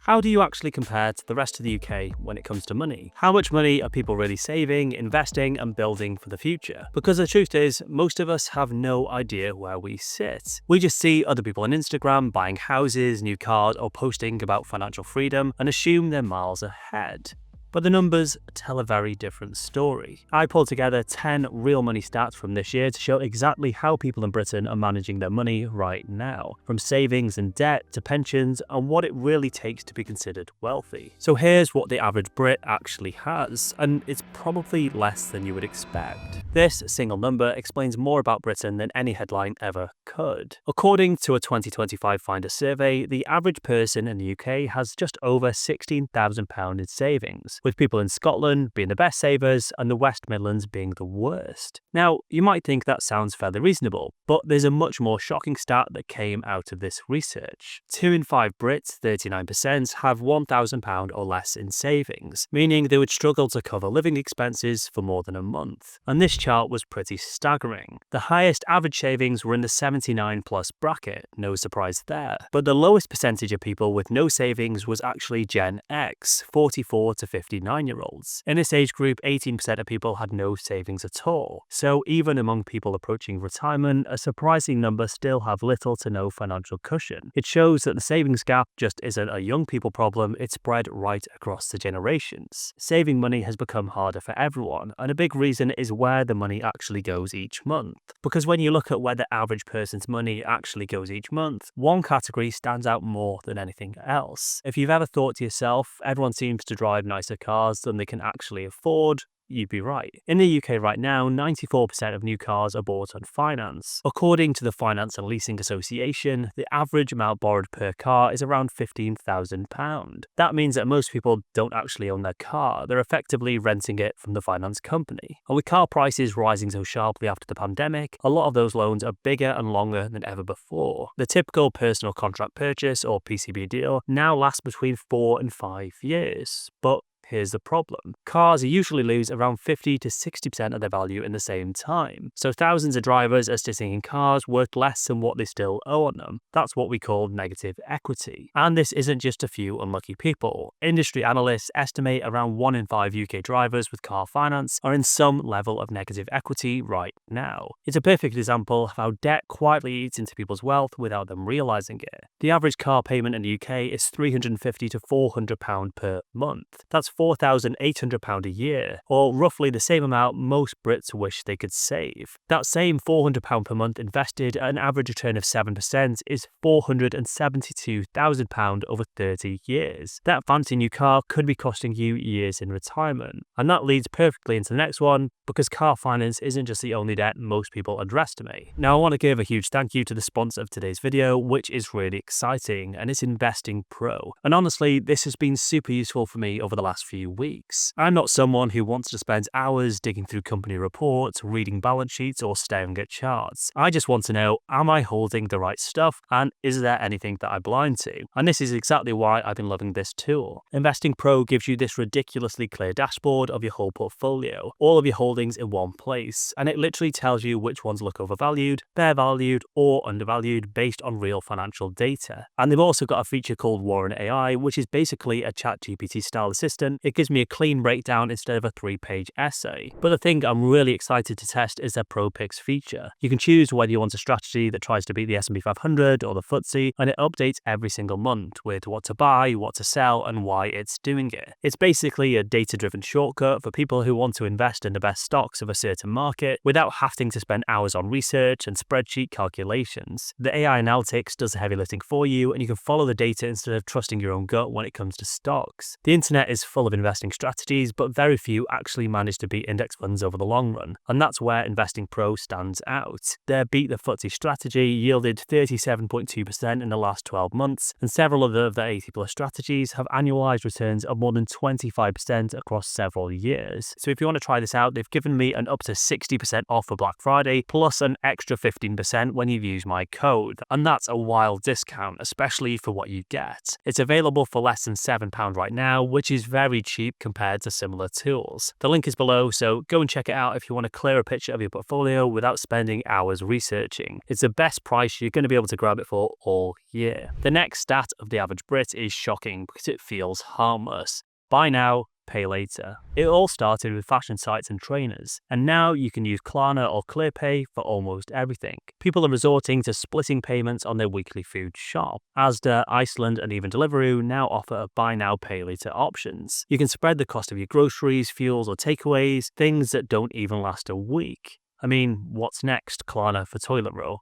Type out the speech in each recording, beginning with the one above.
How do you actually compare to the rest of the UK when it comes to money? How much money are people really saving, investing, and building for the future? Because the truth is, most of us have no idea where we sit. We just see other people on Instagram buying houses, new cars, or posting about financial freedom and assume they're miles ahead. But the numbers tell a very different story. I pulled together 10 real money stats from this year to show exactly how people in Britain are managing their money right now, from savings and debt to pensions, and what it really takes to be considered wealthy. So here's what the average Brit actually has, and it's probably less than you would expect. This single number explains more about Britain than any headline ever could. According to a 2025 Finder survey, the average person in the UK has just over £16,000 in savings, with people in Scotland being the best savers and the West Midlands being the worst. Now, you might think that sounds fairly reasonable, but there's a much more shocking stat that came out of this research. 2 in 5 Brits, 39%, have £1,000 or less in savings, meaning they would struggle to cover living expenses for more than a month. And this chart was pretty staggering. The highest average savings were in the 79 plus bracket, no surprise there. But the lowest percentage of people with no savings was actually Gen X, 44 to 59-year-olds. In this age group, 18% of people had no savings at all. So even among people approaching retirement, a surprising number still have little to no financial cushion. It shows that the savings gap just isn't a young people problem, it's spread right across the generations. Saving money has become harder for everyone, and a big reason is where the money actually goes each month. Because when you look at where the average person's money actually goes each month, one category stands out more than anything else. If you've ever thought to yourself, everyone seems to drive nicer cars than they can actually afford, you'd be right. In the UK right now, 94% of new cars are bought on finance. According to the Finance and Leasing Association, the average amount borrowed per car is around £15,000. That means that most people don't actually own their car, they're effectively renting it from the finance company. And with car prices rising so sharply after the pandemic, a lot of those loans are bigger and longer than ever before. The typical personal contract purchase, or PCP deal, now lasts between 4 and 5 years. But here's the problem. Cars usually lose around 50 to 60% of their value in the same time. So thousands of drivers are sitting in cars worth less than what they still owe on them. That's what we call negative equity. And this isn't just a few unlucky people. Industry analysts estimate around 1 in 5 UK drivers with car finance are in some level of negative equity right now. It's a perfect example of how debt quietly eats into people's wealth without them realising it. The average car payment in the UK is £350 to £400 per month. That's £4,800 a year, or roughly the same amount most Brits wish they could save. That same £400 per month invested at an average return of 7% is £472,000 over 30 years. That fancy new car could be costing you years in retirement. And that leads perfectly into the next one, because car finance isn't just the only debt most people underestimate. Now I want to give a huge thank you to the sponsor of today's video, which is really exciting, and it's Investing Pro. And honestly, this has been super useful for me over the last few weeks. I'm not someone who wants to spend hours digging through company reports, reading balance sheets, or staring at charts. I just want to know, am I holding the right stuff, and is there anything that I'm blind to? And this is exactly why I've been loving this tool. Investing Pro gives you this ridiculously clear dashboard of your whole portfolio, all of your holdings in one place, and it literally tells you which ones look overvalued, fair valued, or undervalued based on real financial data. And they've also got a feature called Warren AI, which is basically a ChatGPT style assistant. It gives me a clean breakdown instead of a 3-page essay. But the thing I'm really excited to test is their Pro Picks feature. You can choose whether you want a strategy that tries to beat the S&P 500 or the FTSE, and it updates every single month with what to buy, what to sell, and why it's doing it. It's basically a data-driven shortcut for people who want to invest in the best stocks of a certain market without having to spend hours on research and spreadsheet calculations. The AI analytics does the heavy lifting for you, and you can follow the data instead of trusting your own gut when it comes to stocks. The internet is full of investing strategies, but very few actually manage to beat index funds over the long run, and that's where Investing Pro stands out. Their Beat the FTSE strategy yielded 37.2% in the last 12 months, and several other of their 80+ strategies have annualized returns of more than 25% across several years. So if you want to try this out, they've given me an up to 60% off for Black Friday, plus an extra 15% when you use my code, and that's a wild discount, especially for what you get. It's available for less than £7 right now, which is very very cheap compared to similar tools. The link is below, so go and check it out if you want a clearer picture of your portfolio without spending hours researching. It's the best price you're going to be able to grab it for all year. The next stat of the average Brit is shocking because it feels harmless. Buy now, pay later. It all started with fashion sites and trainers, and now you can use Klarna or ClearPay for almost everything. People are resorting to splitting payments on their weekly food shop. Asda, Iceland, and even Deliveroo now offer buy now, pay later options. You can spread the cost of your groceries, fuels, or takeaways, things that don't even last a week. I mean, what's next? Klarna for toilet roll?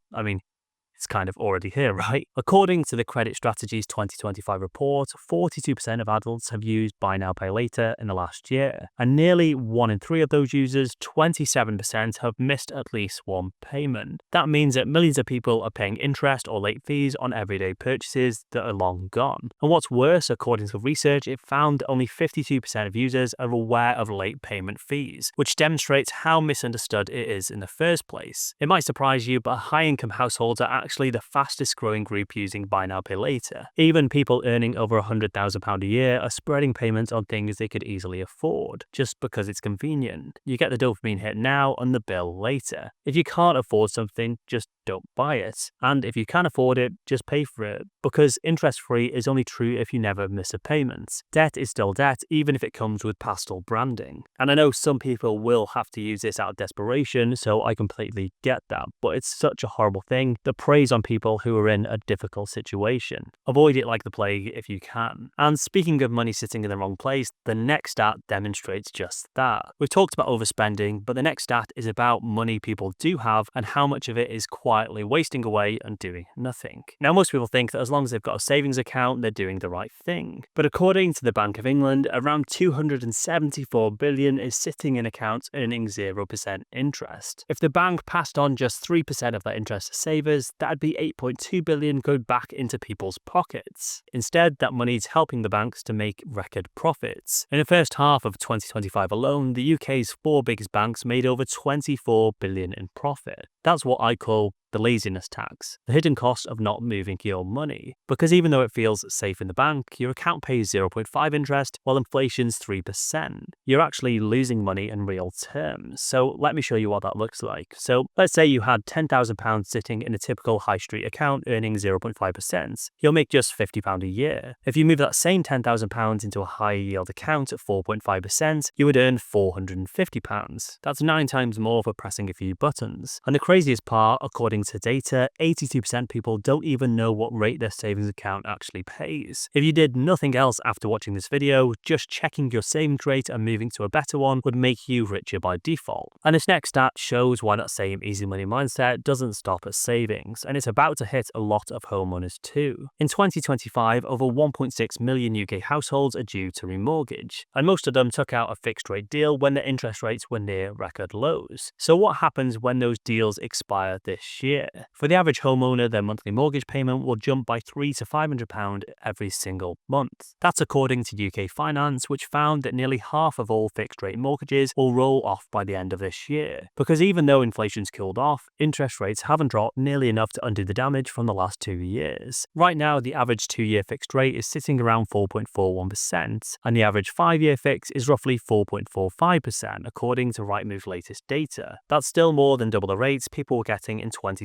It's kind of already here, right? According to the Credit Strategies 2025 report, 42% of adults have used buy now, pay later in the last year, and nearly 1 in 3 of those users, 27%, have missed at least one payment. That means that millions of people are paying interest or late fees on everyday purchases that are long gone. And what's worse, according to research, it found that only 52% of users are aware of late payment fees, which demonstrates how misunderstood it is in the first place. It might surprise you, but high-income households are actually the fastest growing group using buy now, pay later. Even people earning over £100,000 a year are spreading payments on things they could easily afford, just because it's convenient. You get the dopamine hit now and the bill later. If you can't afford something, just don't buy it. And if you can afford it, just pay for it, because interest-free is only true if you never miss a payment. Debt is still debt, even if it comes with pastel branding. And I know some people will have to use this out of desperation, so I completely get that, but it's such a horrible thing that preys on people who are in a difficult situation. Avoid it like the plague if you can. And speaking of money sitting in the wrong place, the next stat demonstrates just that. We've talked about overspending, but the next stat is about money people do have and how much of it is quietly wasting away and doing nothing. Now, most people think that as long as they've got a savings account, they're doing the right thing. But according to the Bank of England, around 274 billion is sitting in accounts earning 0% interest. If the bank passed on just 3% of that interest to savers, that'd be 8.2 billion go back into people's pockets. Instead, that money is helping the banks to make record profits. In the first half of 2025 alone, the UK's 4 biggest banks made over 24 billion in profit. That's what I call the laziness tax, the hidden cost of not moving your money. Because even though it feels safe in the bank, your account pays 0.5 interest while inflation's 3%. You're actually losing money in real terms. So let me show you what that looks like. So let's say you had £10,000 sitting in a typical high street account earning 0.5%. You'll make just £50 a year. If you move that same £10,000 into a high yield account at 4.5%, you would earn £450. That's 9 times more for pressing a few buttons. And the craziest part, according to data, 82% people don't even know what rate their savings account actually pays. If you did nothing else after watching this video, just checking your savings rate and moving to a better one would make you richer by default. And this next stat shows why that same easy money mindset doesn't stop at savings, and it's about to hit a lot of homeowners too. In 2025, over 1.6 million UK households are due to remortgage, and most of them took out a fixed rate deal when the interest rates were near record lows. So what happens when those deals expire this year? For the average homeowner, their monthly mortgage payment will jump by £300 to £500 every single month. That's according to UK Finance, which found that nearly half of all fixed-rate mortgages will roll off by the end of this year. Because even though inflation's cooled off, interest rates haven't dropped nearly enough to undo the damage from the last 2 years. Right now, the average 2-year fixed rate is sitting around 4.41%, and the average 5-year fix is roughly 4.45%, according to Rightmove's latest data. That's still more than double the rates people were getting in 2021,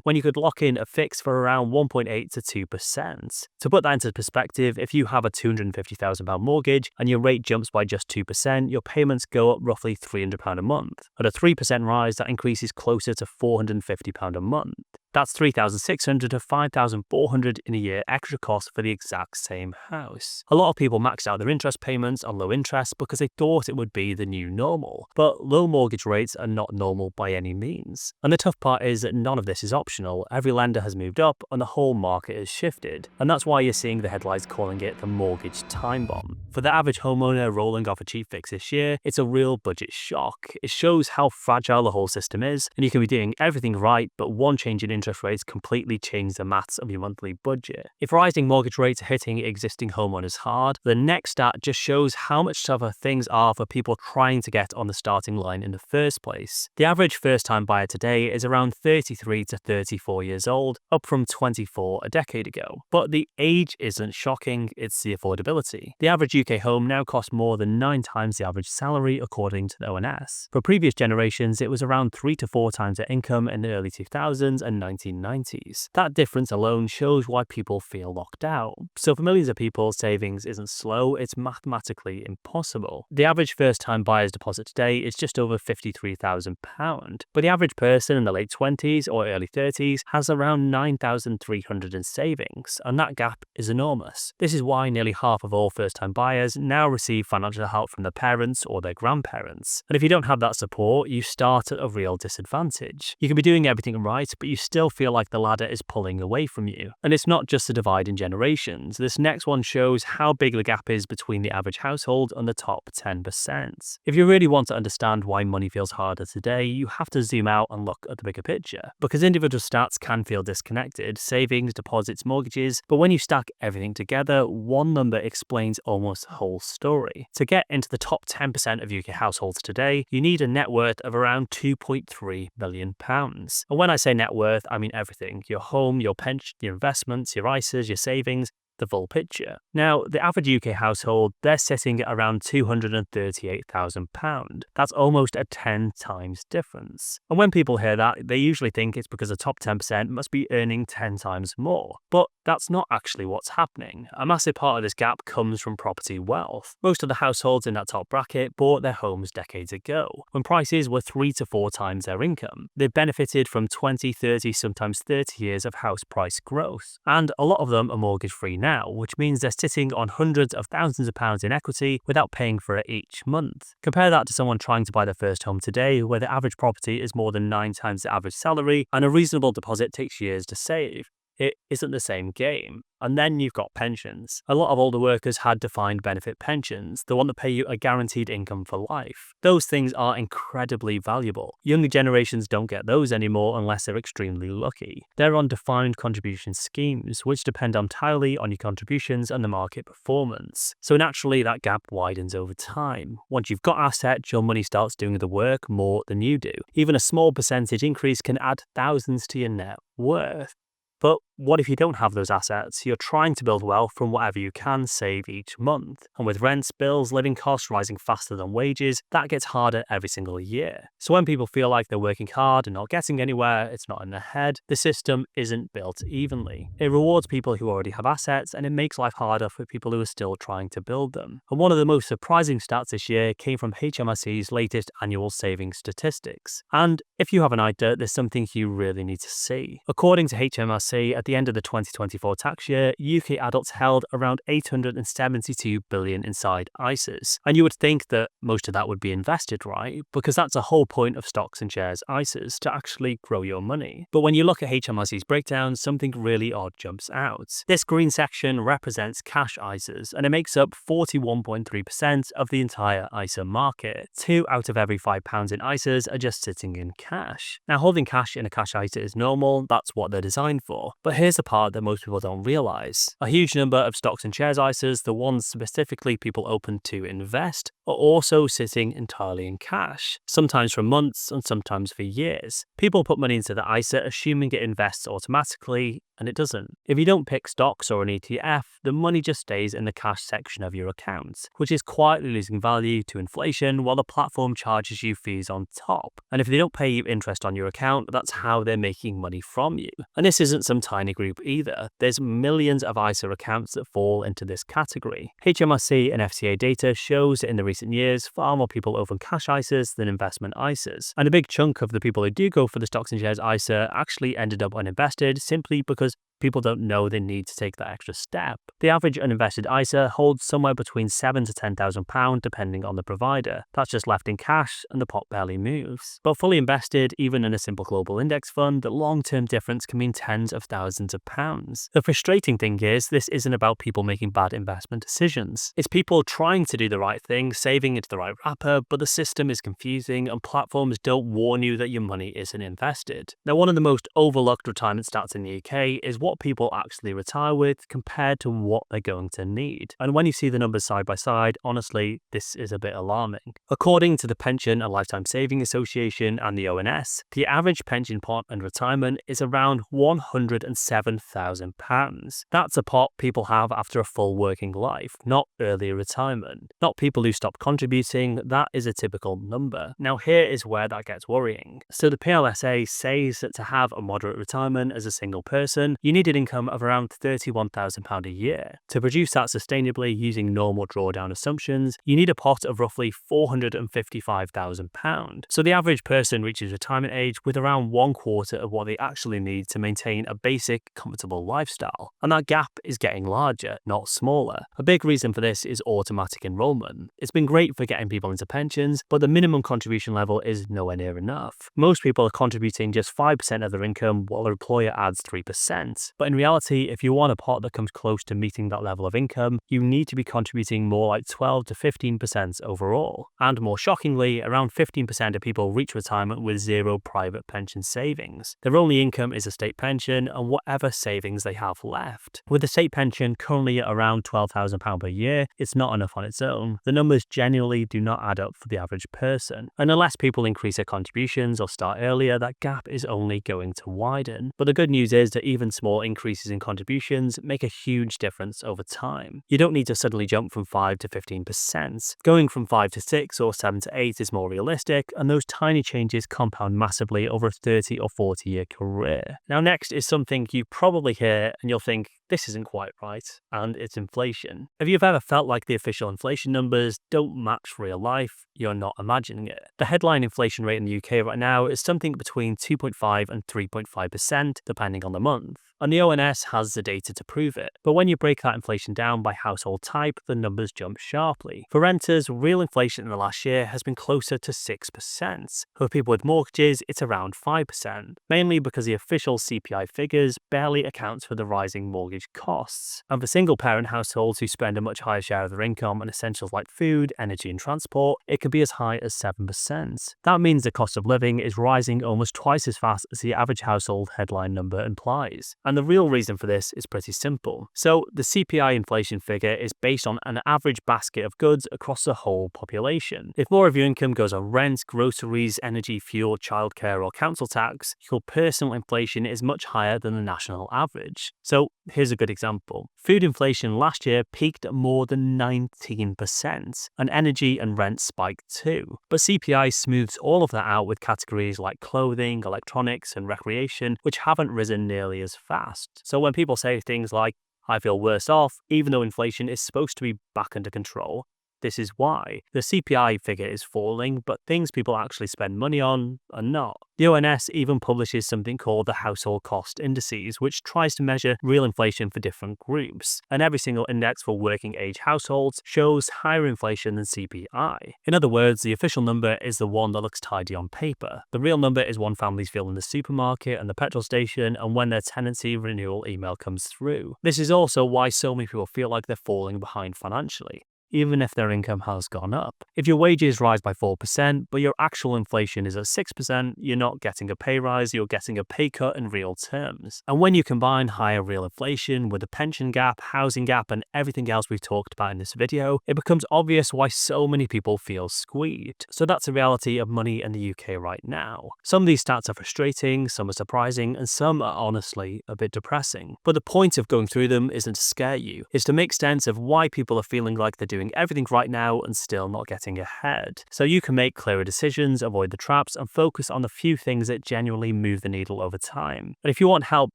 when you could lock in a fix for around 1.8 to 2%. To put that into perspective, if you have a £250,000 mortgage and your rate jumps by just 2%, your payments go up roughly £300 a month. At a 3% rise, that increases closer to £450 a month. That's $3,600 to $5,400 in a year extra cost for the exact same house. A lot of people maxed out their interest payments on low interest because they thought it would be the new normal. But low mortgage rates are not normal by any means. And the tough part is that none of this is optional. Every lender has moved up and the whole market has shifted. And that's why you're seeing the headlines calling it the mortgage time bomb. For the average homeowner rolling off a cheap fix this year, it's a real budget shock. It shows how fragile the whole system is, and you can be doing everything right, but one change in interest rates completely change the maths of your monthly budget. If rising mortgage rates are hitting existing homeowners hard, the next stat just shows how much tougher things are for people trying to get on the starting line in the first place. The average first-time buyer today is around 33 to 34 years old, up from 24 a decade ago. But the age isn't shocking, it's the affordability. The average UK home now costs more than 9 times the average salary according to the ONS. For previous generations, it was around 3 to 4 times their income in the early 2000s and 1990s. That difference alone shows why people feel locked out. So for millions of people, savings isn't slow, it's mathematically impossible. The average first-time buyer's deposit today is just over £53,000, but the average person in the late 20s or early 30s has around 9,300 in savings, and that gap is enormous. This is why nearly half of all first-time buyers now receive financial help from their parents or their grandparents. And if you don't have that support, you start at a real disadvantage. You can be doing everything right, but you still feel like the ladder is pulling away from you. And it's not just a divide in generations. This next one shows how big the gap is between the average household and the top 10%. If you really want to understand why money feels harder today, you have to zoom out and look at the bigger picture. Because individual stats can feel disconnected, savings, deposits, mortgages, but when you stack everything together, one number explains almost the whole story. To get into the top 10% of UK households today, you need a net worth of around £2.3 million. And when I say net worth, I mean everything: your home, your pension, your investments, your ISAs, your savings, the full picture. Now, the average UK household, they're sitting at around £238,000. That's almost a 10 times difference. And when people hear that, they usually think it's because the top 10% must be earning 10 times more. But that's not actually what's happening. A massive part of this gap comes from property wealth. Most of the households in that top bracket bought their homes decades ago, when prices were 3 to 4 times their income. They've benefited from 20, 30, sometimes 30 years of house price growth. And a lot of them are mortgage-free now, which means they're sitting on hundreds of thousands of pounds in equity without paying for it each month. Compare that to someone trying to buy their first home today, where the average property is more than 9 times the average salary, and a reasonable deposit takes years to save. It isn't the same game. And then you've got pensions. A lot of older workers had defined benefit pensions, the one that pay you a guaranteed income for life. Those things are incredibly valuable. Younger generations don't get those anymore unless they're extremely lucky. They're on defined contribution schemes, which depend entirely on your contributions and the market performance. So naturally, that gap widens over time. Once you've got assets, your money starts doing the work more than you do. Even a small percentage increase can add thousands to your net worth. But what if you don't have those assets? You're trying to build wealth from whatever you can save each month. And with rents, bills, living costs rising faster than wages, that gets harder every single year. So when people feel like they're working hard and not getting anywhere, it's not in their head. The system isn't built evenly. It rewards people who already have assets, and it makes life harder for people who are still trying to build them. And one of the most surprising stats this year came from HMRC's latest annual savings statistics. And if you haven't either, there's something you really need to see. According to HMRC, at the end of the 2024 tax year, UK adults held around $872 billion inside ISAs. And you would think that most of that would be invested, right? Because that's the whole point of stocks and shares ISAs, to actually grow your money. But when you look at HMRC's breakdown, something really odd jumps out. This green section represents cash ISAs, and it makes up 41.3% of the entire ISA market. 2 out of every £5 in ISAs are just sitting in cash. Now, holding cash in a cash ISA is normal, that's what they're designed for. But here's the part that most people don't realize. A huge number of stocks and shares ISAs, the ones specifically people open to invest, are also sitting entirely in cash, sometimes for months and sometimes for years. People put money into the ISA assuming it invests automatically, and it doesn't. If you don't pick stocks or an ETF, the money just stays in the cash section of your account, which is quietly losing value to inflation while the platform charges you fees on top. And if they don't pay you interest on your account, that's how they're making money from you. And this isn't some tiny group either. There's millions of ISA accounts that fall into this category. HMRC and FCA data shows that in the recent years, far more people open cash ISAs than investment ISAs. And a big chunk of the people who do go for the stocks and shares ISA actually ended up uninvested simply because people don't know they need to take that extra step. The average uninvested ISA holds somewhere between £7,000 to £10,000 depending on the provider. That's just left in cash and the pot barely moves. But fully invested, even in a simple global index fund, the long-term difference can mean tens of thousands of pounds. The frustrating thing is, this isn't about people making bad investment decisions. It's people trying to do the right thing, saving into the right wrapper, but the system is confusing and platforms don't warn you that your money isn't invested. Now, one of the most overlooked retirement stats in the UK is what what people actually retire with compared to what they're going to need. And when you see the numbers side by side, honestly, this is a bit alarming. According to the Pension and Lifetime Saving Association and the ONS, the average pension pot and retirement is around £107,000. That's a pot people have after a full working life, not early retirement. Not people who stop contributing, that is a typical number. Now here is where that gets worrying. So the PLSA says that to have a moderate retirement as a single person, you need an income of around £31,000 a year. To produce that sustainably using normal drawdown assumptions, you need a pot of roughly £455,000. So the average person reaches retirement age with around 1/4 of what they actually need to maintain a basic, comfortable lifestyle. And that gap is getting larger, not smaller. A big reason for this is automatic enrollment. It's been great for getting people into pensions, but the minimum contribution level is nowhere near enough. Most people are contributing just 5% of their income while their employer adds 3%. But in reality, if you want a pot that comes close to meeting that level of income, you need to be contributing more like 12 to 15% overall. And more shockingly, around 15% of people reach retirement with zero private pension savings. Their only income is a state pension and whatever savings they have left. With a state pension currently at around £12,000 per year, it's not enough on its own. The numbers genuinely do not add up for the average person. And unless people increase their contributions or start earlier, that gap is only going to widen. But the good news is that even small increases in contributions make a huge difference over time. You don't need to suddenly jump from 5 to 15%. Going from 5 to 6 or 7 to 8 is more realistic, and those tiny changes compound massively over a 30 or 40 year career. Now next is something you probably hear and you'll think, this isn't quite right, and it's inflation. If you've ever felt like the official inflation numbers don't match real life, you're not imagining it. The headline inflation rate in the UK right now is something between 2.5 and 3.5%, depending on the month. And the ONS has the data to prove it. But when you break that inflation down by household type, the numbers jump sharply. For renters, real inflation in the last year has been closer to 6%. For people with mortgages, it's around 5%, mainly because the official CPI figures barely accounts for the rising mortgage costs. And for single-parent households who spend a much higher share of their income on essentials like food, energy and transport, it can be as high as 7%. That means the cost of living is rising almost twice as fast as the average household headline number implies. And the real reason for this is pretty simple. So the CPI inflation figure is based on an average basket of goods across the whole population. If more of your income goes on rent, groceries, energy, fuel, childcare or council tax, your personal inflation is much higher than the national average. So here's a good example. Food inflation last year peaked at more than 19%, and energy and rent spiked too. But CPI smooths all of that out with categories like clothing, electronics and recreation, which haven't risen nearly as fast. So when people say things like, I feel worse off, even though inflation is supposed to be back under control, this is why. The CPI figure is falling, but things people actually spend money on are not. The ONS even publishes something called the Household Cost Indices, which tries to measure real inflation for different groups. And every single index for working age households shows higher inflation than CPI. In other words, the official number is the one that looks tidy on paper. The real number is one families feel in the supermarket and the petrol station and when their tenancy renewal email comes through. This is also why so many people feel like they're falling behind financially, even if their income has gone up. If your wages rise by 4%, but your actual inflation is at 6%, you're not getting a pay rise, you're getting a pay cut in real terms. And when you combine higher real inflation with the pension gap, housing gap, and everything else we've talked about in this video, it becomes obvious why so many people feel squeezed. So that's the reality of money in the UK right now. Some of these stats are frustrating, some are surprising, and some are honestly a bit depressing. But the point of going through them isn't to scare you, it's to make sense of why people are feeling like they're doing everything right now and still not getting ahead. So you can make clearer decisions, avoid the traps, and focus on the few things that genuinely move the needle over time. And if you want help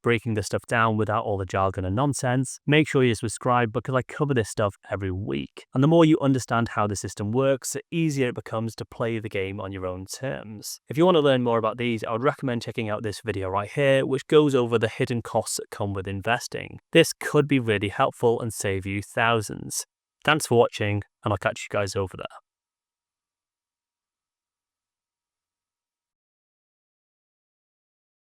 breaking this stuff down without all the jargon and nonsense, make sure you subscribe because I cover this stuff every week. And the more you understand how the system works, the easier it becomes to play the game on your own terms. If you want to learn more about these, I would recommend checking out this video right here, which goes over the hidden costs that come with investing. This could be really helpful and save you thousands. Thanks for watching, and I'll catch you guys over there.